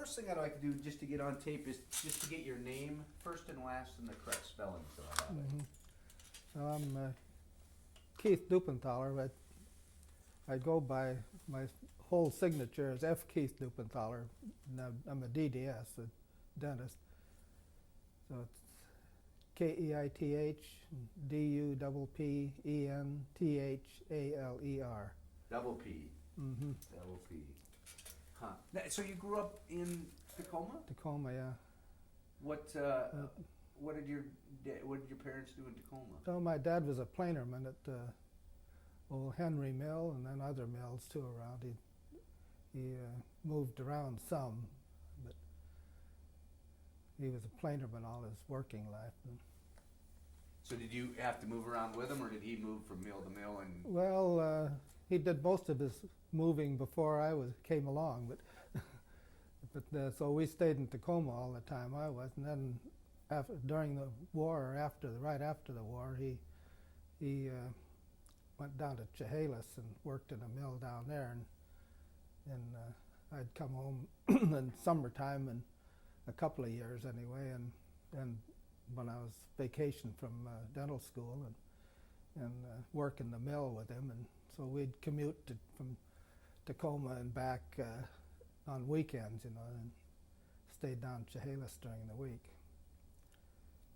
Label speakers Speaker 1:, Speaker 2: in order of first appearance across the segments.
Speaker 1: first thing I'd like to do just to get on tape is just to get your name first and last and the correct spelling, so I have it.
Speaker 2: So I'm Keith Duppenthaler, but I go by my whole signature is F. Keith Duppenthaler. I'm a DDS, a dentist. So it's Keith Duppenthaler.
Speaker 1: Double P.
Speaker 2: Mm-hmm.
Speaker 1: Double P. Huh. So you grew up in Tacoma?
Speaker 2: Tacoma, yeah.
Speaker 1: What did your parents do in Tacoma?
Speaker 2: So my dad was a planerman at old Henry Mill and then other mills too around. He moved around some, but he was a planerman all his working life.
Speaker 1: So did you have to move around with him, or did he move from mill to mill? And
Speaker 2: Well, he did most of his moving before I came along, but so we stayed in Tacoma all the time. I was, and then during the war, or right after the war, he went down to Chehalis and worked in a mill down there, and I'd come home in summertime and a couple of years anyway, and when I was vacation from dental school and work in the mill with him, and so we'd commute from Tacoma and back on weekends, and stayed down Chehalis during the week.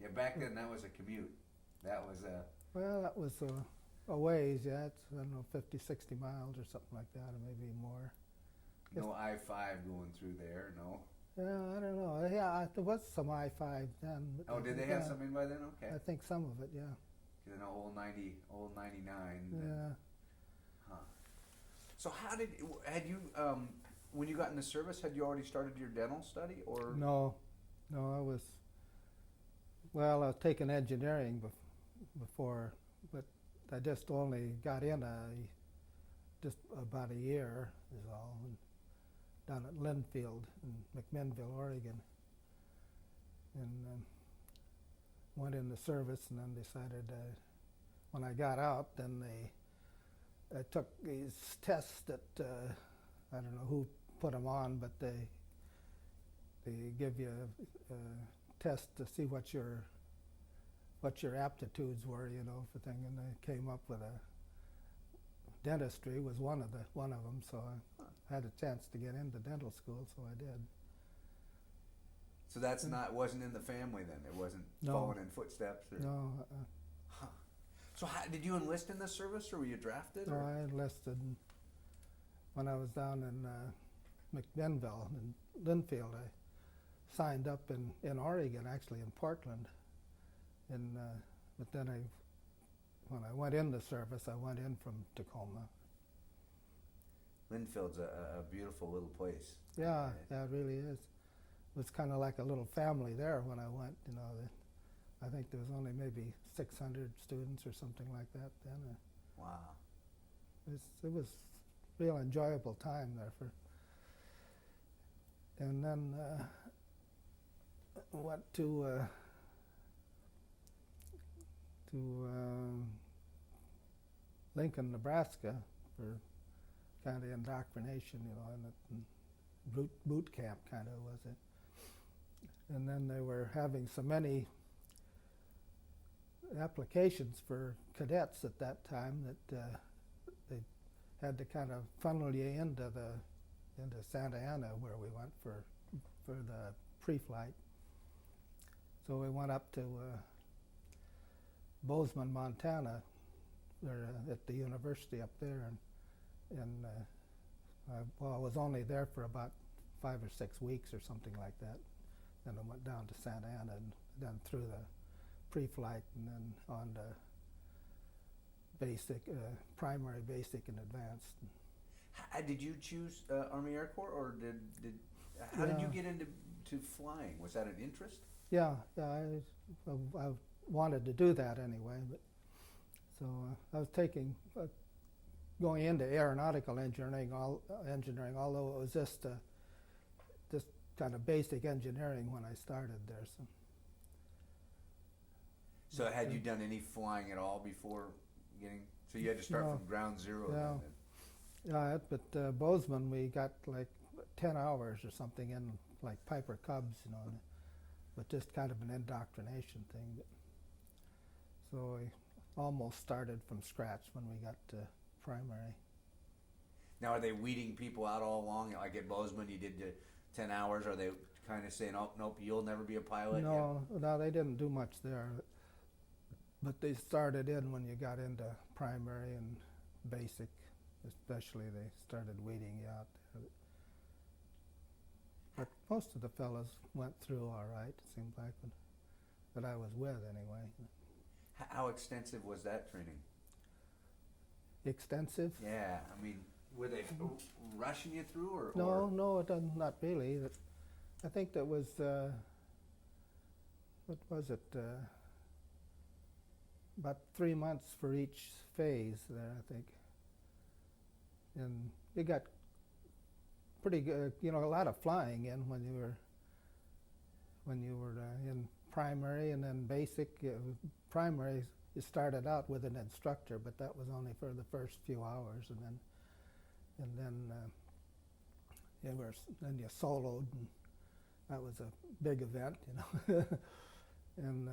Speaker 1: yeah, back then that was a commute. That was a
Speaker 2: Well, that was a ways, yeah. It's, I don't know, 50, 60 miles or something like that, or maybe more.
Speaker 1: no I-5 going through there, no.
Speaker 2: Yeah, I don't know. Yeah, there was some I-5 then. But
Speaker 1: Oh, did they have something by then? Okay.
Speaker 2: I think some of it, yeah.
Speaker 1: You know, old 99.
Speaker 2: Yeah.
Speaker 1: Huh. So had you, when you got in the service, had you already started your dental study, or?
Speaker 2: No, I was taking engineering before, but I just only got in just about a year is all, and down at Linfield in McMinnville, Oregon, and went in the service, and then decided when I got out, then I took these tests that I don't know who put them on, but they give you a test to see what your aptitudes were, for thing, and I came up with a dentistry was one of them, so I had a chance to get into dental school, so I did.
Speaker 1: So that's wasn't in the family then. It wasn't
Speaker 2: No.
Speaker 1: following in footsteps. Or?
Speaker 2: No,
Speaker 1: Huh. So did you enlist in the service, or were you drafted?
Speaker 2: no,
Speaker 1: or?
Speaker 2: I enlisted when I was down in McMinnville in Linfield. I signed up in Oregon, actually in Portland, and but then when I went in the service, I went in from Tacoma.
Speaker 1: Linfield's a beautiful little place.
Speaker 2: Yeah, it really is. It was kind of like a little family there when I went. I think there was only maybe 600 students or something like that then.
Speaker 1: Wow.
Speaker 2: It was real enjoyable time there and then went to Lincoln, Nebraska for kind of indoctrination, and boot camp kind of was it. And then they were having so many applications for cadets at that time that they had to kind of funnel you into Santa Ana, where we went for the pre-flight. So we went up to Bozeman, Montana, at the university up there, and I was only there for about 5 or 6 weeks or something like that. Then I went down to Santa Ana and then through the pre-flight and then on to basic, primary, basic, and advanced.
Speaker 1: Did you choose Army Air Corps, or how did you get into flying? Was that an interest?
Speaker 2: Yeah, I wanted to do that anyway, but so I was going into aeronautical engineering, although it was just kind of basic engineering when I started there.
Speaker 1: So had you done any flying at all before getting? So you had to start from ground zero.
Speaker 2: Yeah.
Speaker 1: Then.
Speaker 2: Yeah, but Bozeman we got like 10 hours or something in like Piper Cubs, but just kind of an indoctrination thing. So we almost started from scratch when we got to primary.
Speaker 1: Now, are they weeding people out all along? Like at Bozeman, you did the 10 hours. Are they kind of saying, "Oh, nope, you'll never be a pilot"?
Speaker 2: No, they didn't do much there. But they started in when you got into primary and basic, especially. They started weeding you out there. But most of the fellows went through all right, it seemed like, that I was with anyway.
Speaker 1: How extensive was that training?
Speaker 2: Extensive?
Speaker 1: Yeah, I mean, were they rushing you through, or?
Speaker 2: No, it doesn't, not really. I think that was, what was it? About 3 months for each phase there, I think. And you got pretty good, a lot of flying in when you were in primary, and then basic. Primary, you started out with an instructor, but that was only for the first few hours, and then you soloed, and that was a big event, and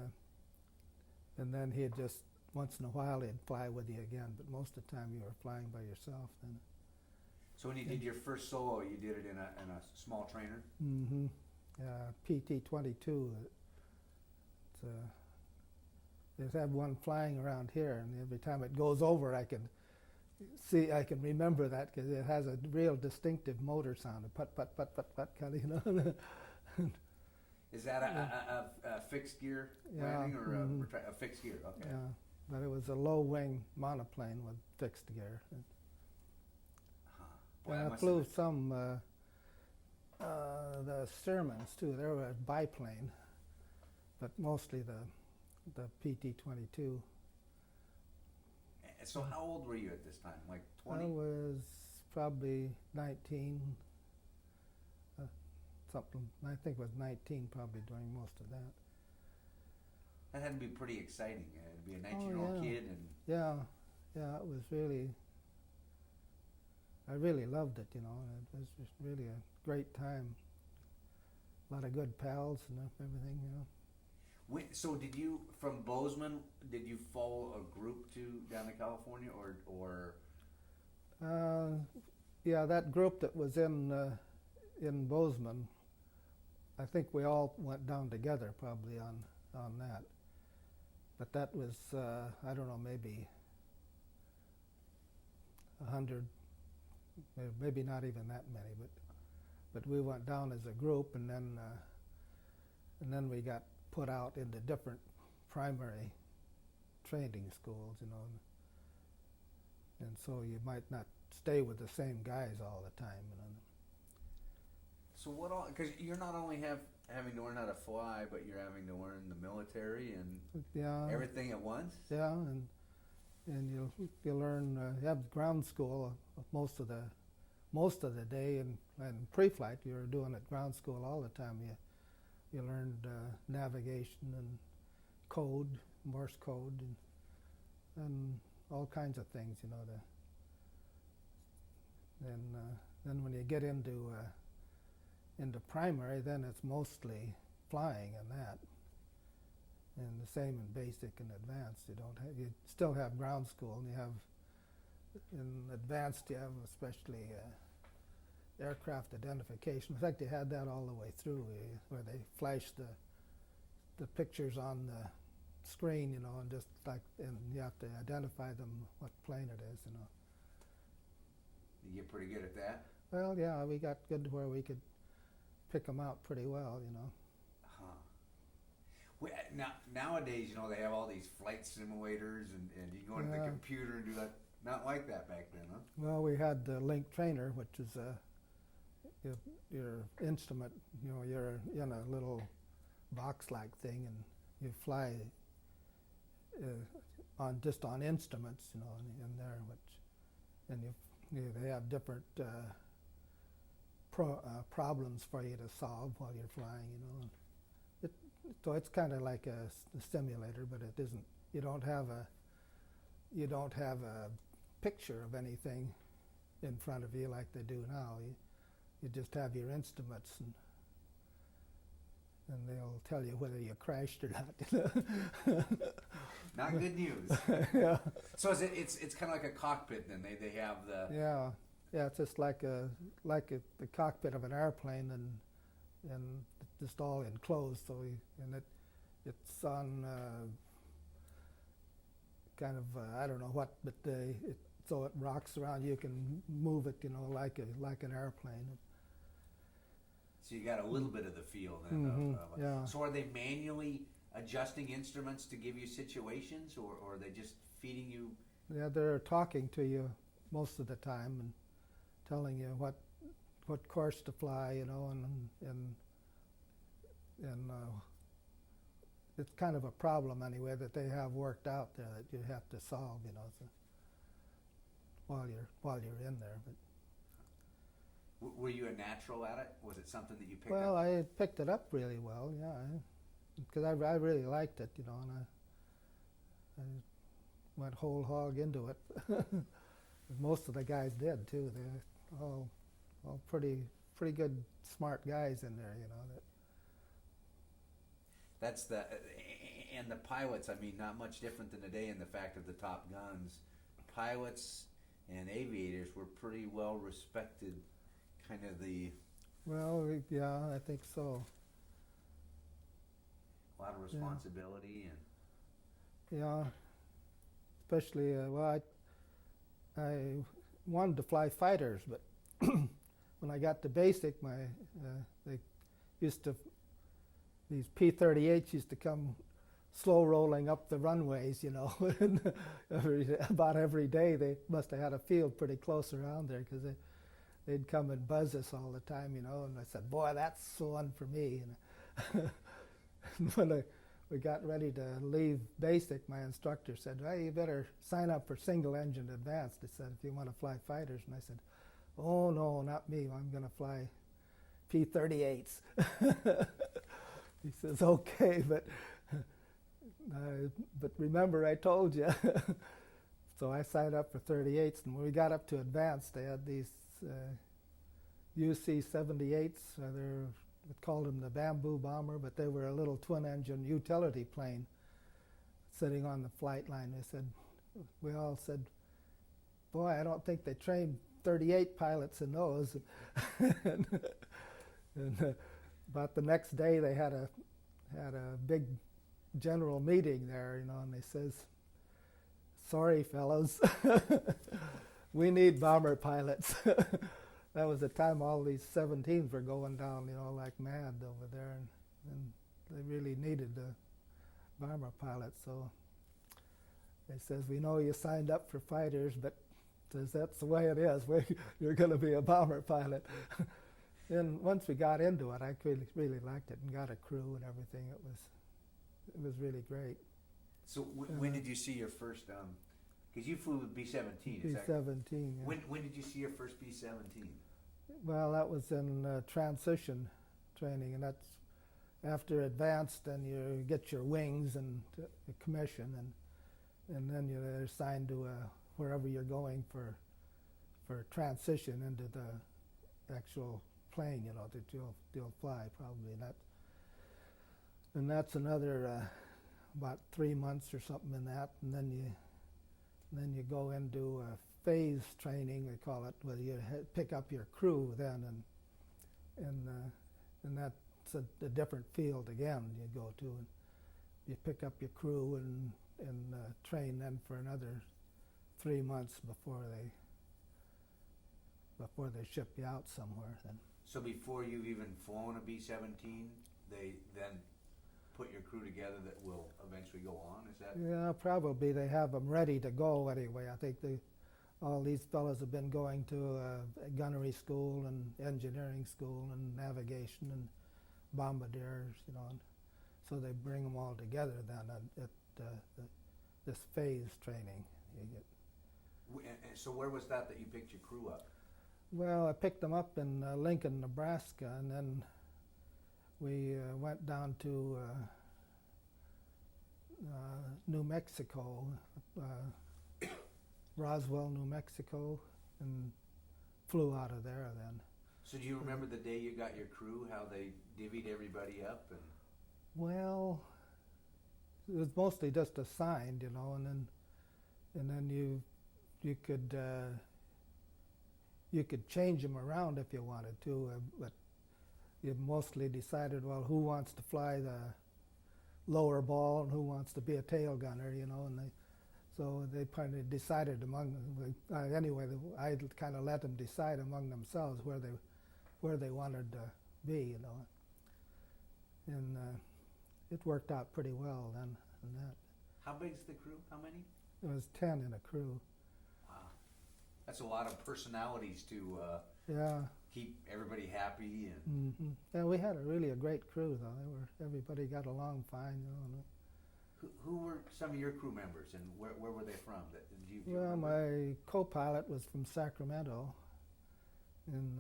Speaker 2: then he'd just, once in a while, he'd fly with you again, but most of the time you were flying by yourself then.
Speaker 1: So when you did your first solo, you did it in a small trainer?
Speaker 2: Mm-hmm. PT-22. There's have one flying around here, and every time it goes over, I can remember that, because it has a real distinctive motor sound, a put, put, put, put, put, kind of,
Speaker 1: Is that a fixed gear landing, or a fixed gear? Okay.
Speaker 2: Yeah, but it was a low wing monoplane with fixed gear.
Speaker 1: Boy,
Speaker 2: And I flew some the Stearmans too. They were a biplane, but mostly the PT-22.
Speaker 1: So how old were you at this time? Like 20?
Speaker 2: I was probably 19. Something, I think it was 19 probably doing most of that.
Speaker 1: That had to be pretty exciting. To be a 19-year-old kid, and
Speaker 2: yeah, it was really. I really loved it. It was just really a great time. A lot of good pals and everything.
Speaker 1: So did you, from Bozeman, did you follow a group down to California, or?
Speaker 2: Yeah, that group that was in Bozeman, I think we all went down together probably on that. But that was, I don't know, maybe 100, maybe not even that many, but we went down as a group, and then we got put out into different primary training schools, and so you might not stay with the same guys all the time,
Speaker 1: So what all? Because you're not only having to learn how to fly, but you're having to learn the military and everything at once.
Speaker 2: Yeah, and you learn. You have ground school most of the day, and pre-flight you were doing at ground school all the time. You learned navigation and code, Morse code, and all kinds of things. Then when you get into primary, then it's mostly flying and that, and the same in basic and advanced. You still have ground school, and you have in advanced you have especially aircraft identification. In fact, they had that all the way through, where they flash the pictures on the screen, and you have to identify them what plane it is,
Speaker 1: You get pretty good at that.
Speaker 2: Well, yeah, we got good to where we could pick them out pretty well,
Speaker 1: Nowadays, they have all these flight simulators, and you can go into the computer and do that. Not like that back then, huh?
Speaker 2: Well, we had the Link Trainer, which is your instrument. You're in a little box-like thing, and you fly on instruments, in there, they have different problems for you to solve while you're flying, So it's kind of like a simulator, but it isn't. You don't have a picture of anything in front of you like they do now. You just have your instruments, and they'll tell you whether you crashed or not.
Speaker 1: Not good news.
Speaker 2: Yeah.
Speaker 1: So it's kind of like a cockpit then. They have the
Speaker 2: Yeah, it's just like the cockpit of an airplane, and just all enclosed. So it's on kind of I don't know what, but so it rocks around. You can move it, like an airplane.
Speaker 1: So you got a little bit of the feel then.
Speaker 2: Yeah.
Speaker 1: So are they manually adjusting instruments to give you situations, or are they just feeding you?
Speaker 2: Yeah, they're talking to you most of the time and telling you what course to fly, and it's kind of a problem anyway that they have worked out there that you have to solve, so while you're in there. But
Speaker 1: Were you a natural at it? Was it something that you picked
Speaker 2: well,
Speaker 1: up?
Speaker 2: I picked it up really well, yeah, because I really liked it, and I went whole hog into it. Most of the guys did too. They're all pretty good, smart guys in there,
Speaker 1: That's and the pilots. I mean, not much different than today in the fact of the Top Guns. Pilots and aviators were pretty well respected. Kind of
Speaker 2: Well, yeah, I think so.
Speaker 1: a lot of responsibility and.
Speaker 2: Yeah, especially I wanted to fly fighters, but when I got to basic, they used to, these P-38s used to come slow rolling up the runways, and about every day they must have had a field pretty close around there, because they'd come and buzz us all the time, and I said, boy, that's so one for me. And when we got ready to leave basic, my instructor said, well, you better sign up for single engine advanced. He said, if you want to fly fighters. And I said, oh, no, not me. I'm going to fly P-38s. He says, okay, but remember I told you. So I signed up for 38s, and when we got up to advanced, they had these UC-78s. We called them the bamboo bomber, but they were a little twin-engine utility plane sitting on the flight line. We all said, boy, I don't think they trained 38 pilots in those. and about the next day, they had a big general meeting there, and they says, sorry, fellas, we need bomber pilots. That was the time all these 17s were going down, like mad over there, and they really needed the bomber pilots. So they says, we know you signed up for fighters, but says that's the way it is. You're going to be a bomber pilot. Then once we got into it, I really liked it and got a crew and everything. It was really great.
Speaker 1: So when did you see your first? Because you flew with B-17.
Speaker 2: B-17. Yeah.
Speaker 1: When did you see your first B-17?
Speaker 2: Well, that was in transition training, and that's after advanced. Then you get your wings and a commission, and then you're assigned to wherever you're going for transition into the actual plane, that you'll fly probably. And that's another about 3 months or something in that, and then you go into phase training, they call it, where you pick up your crew then, and that's a different field again you go to, and you pick up your crew and train then for another 3 months before they ship you out somewhere then.
Speaker 1: So before you've even flown a B-17, they then put your crew together that will eventually go on, is that?
Speaker 2: Yeah, probably they have them ready to go anyway. I think all these fellows have been going to a gunnery school and engineering school and navigation and bombardiers, and so they bring them all together then at this phase training you get.
Speaker 1: And so where was that you picked your crew up?
Speaker 2: Well, I picked them up in Lincoln, Nebraska, and then we went down to New Mexico, Roswell, New Mexico, and flew out of there then.
Speaker 1: So do you remember the day you got your crew, how they divvied everybody up? And
Speaker 2: Well, it was mostly just assigned, and then you could change them around if you wanted to, but you mostly decided, well, who wants to fly the lower ball and who wants to be a tail gunner, and so they kind of decided among anyway. I kind of let them decide among themselves where they wanted to be, and it worked out pretty well then. And that
Speaker 1: how big's the crew? How many?
Speaker 2: it was 10 in a crew.
Speaker 1: Wow, that's a lot of personalities to
Speaker 2: Yeah.
Speaker 1: keep everybody happy. And
Speaker 2: Yeah, we had a great crew though. Everybody got along fine, and,
Speaker 1: who were some of your crew members, and where were they from? Do you
Speaker 2: well,
Speaker 1: remember?
Speaker 2: my co-pilot was from Sacramento, and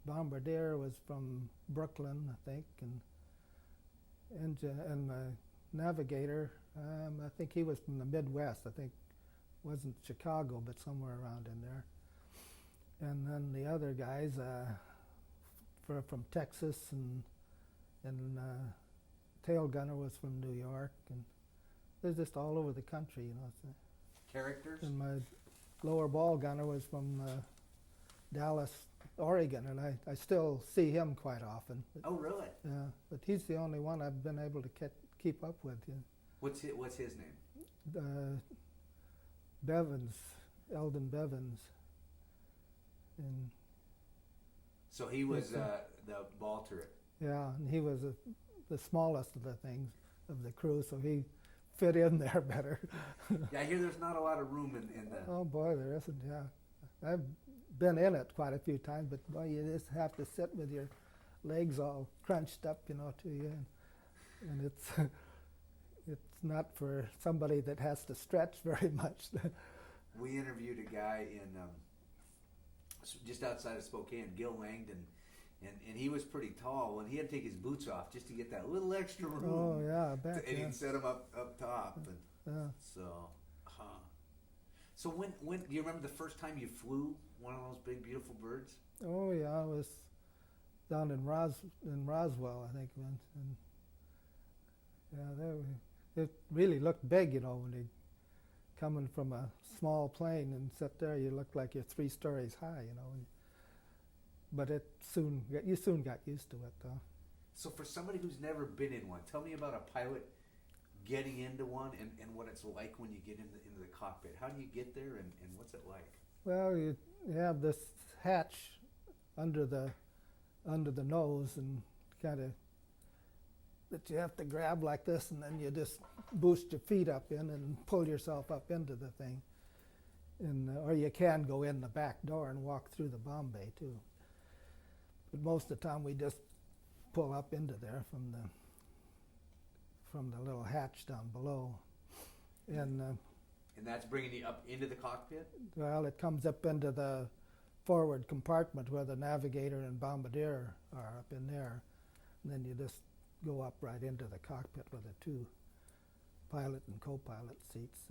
Speaker 2: Bombardier was from Brooklyn, I think, and my navigator, I think he was from the Midwest. I think wasn't Chicago, but somewhere around in there. And then the other guys from Texas, and tail gunner was from New York, and they're just all over the country, So.
Speaker 1: Characters?
Speaker 2: And my lower ball gunner was from Dallas, Oregon, and I still see him quite often.
Speaker 1: Oh, really?
Speaker 2: Yeah, but he's the only one I've been able to keep up with.
Speaker 1: What's his name?
Speaker 2: Bevins, Eldon Bevins. And
Speaker 1: So he was
Speaker 2: Yes,
Speaker 1: the ball turret.
Speaker 2: yeah, and he was the smallest of the things of the crew, so he fit in there better.
Speaker 1: Yeah, I hear there's not a lot of room in the.
Speaker 2: Oh boy, there isn't. Yeah, I've been in it quite a few times, but boy, you just have to sit with your legs all crunched up, to you, and it's not for somebody that has to stretch very much.
Speaker 1: We interviewed a guy in just outside of Spokane, Gil Langdon, and he was pretty tall. And he had to take his boots off just to get that little extra room.
Speaker 2: Oh yeah, I bet.
Speaker 1: And
Speaker 2: Yeah.
Speaker 1: he'd set him up top. And
Speaker 2: Yeah.
Speaker 1: so, so when do you remember the first time you flew one of those big beautiful birds?
Speaker 2: Oh yeah, I was down in Roswell, I think, once, and yeah, it really looked big, when they coming from a small plane and sit there, you look like you're 3 stories high, But you soon got used to it, though.
Speaker 1: So for somebody who's never been in one, tell me about a pilot getting into one and what it's like when you get into the cockpit. How do you get there, and what's it like?
Speaker 2: Well, you have this hatch under the nose, and kind of that you have to grab like this, and then you just boost your feet up in and pull yourself up into the thing. And or you can go in the back door and walk through the bomb bay too. But most of the time we just pull up into there from the little hatch down below. And
Speaker 1: that's bringing you up into the cockpit?
Speaker 2: well, it comes up into the forward compartment where the navigator and bombardier are up in there. And then you just go up right into the cockpit with the 2 pilot and co-pilot seats.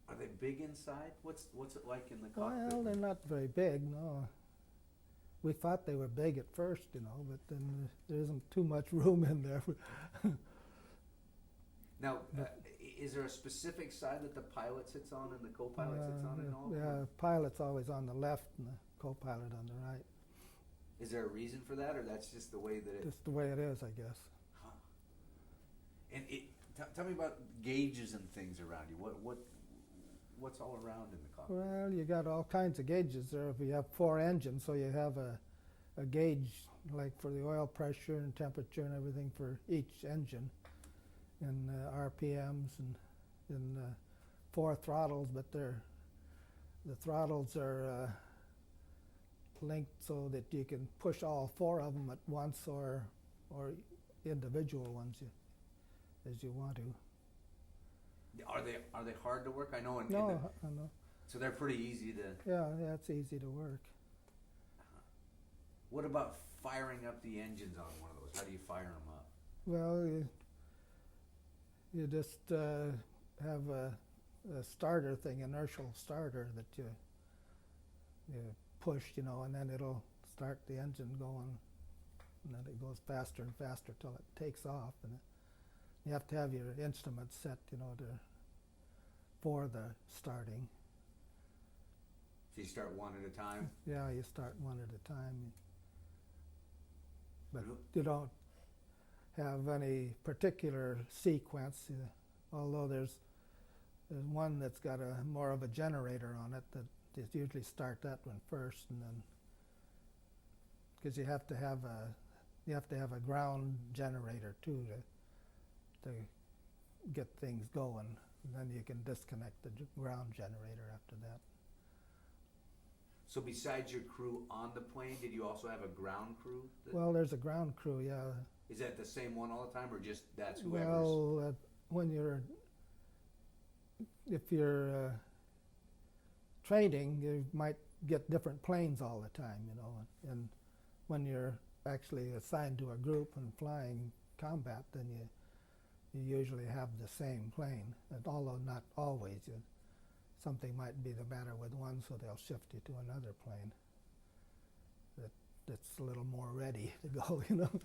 Speaker 1: Are they big inside? What's it like in the cockpit?
Speaker 2: Well, they're not very big, no. We thought they were big at first, but then there isn't too much room in there.
Speaker 1: Now, is there a specific side that the pilot sits on and the co-pilot sits on in all of them?
Speaker 2: Yeah, pilot's always on the left and the co-pilot on the right.
Speaker 1: Is there a reason for that, or that's just the way that it?
Speaker 2: Just the way it is, I guess.
Speaker 1: Huh. And tell me about gauges and things around you. What's all around in the cockpit?
Speaker 2: Well, you got all kinds of gauges there. If you have 4 engines, so you have a gauge like for the oil pressure and temperature and everything for each engine, and RPMs and 4 throttles, but the throttles are linked so that you can push all 4 of them at once or individual ones as you want to.
Speaker 1: Are they hard to work? I know.
Speaker 2: I know.
Speaker 1: So they're pretty easy to.
Speaker 2: Yeah, it's easy to work.
Speaker 1: What about firing up the engines on one of those? How do you fire them up?
Speaker 2: Well, you just have a starter thing, inertial starter that you push, you know, and then it'll start the engine going, and then it goes faster and faster till it takes off. And you have to have your instruments set, you know, for the starting.
Speaker 1: So you start one at a time?
Speaker 2: Yeah, you start one at a time. But you don't have any particular sequence, although there's one that's got more of a generator on it that you usually start that one first, and then because you have to have a ground generator too to get things going, and then you can disconnect the ground generator after that.
Speaker 1: So besides your crew on the plane, did you also have a ground crew?
Speaker 2: Well, there's a ground crew, yeah.
Speaker 1: Is that the same one all the time, or just that's whoever's?
Speaker 2: Well, if you're training, you might get different planes all the time, you know. And when you're actually assigned to a group and flying combat, then you usually have the same plane. And although not always, something might be the matter with one, so they'll shift you to another plane that's a little more ready to go, you know.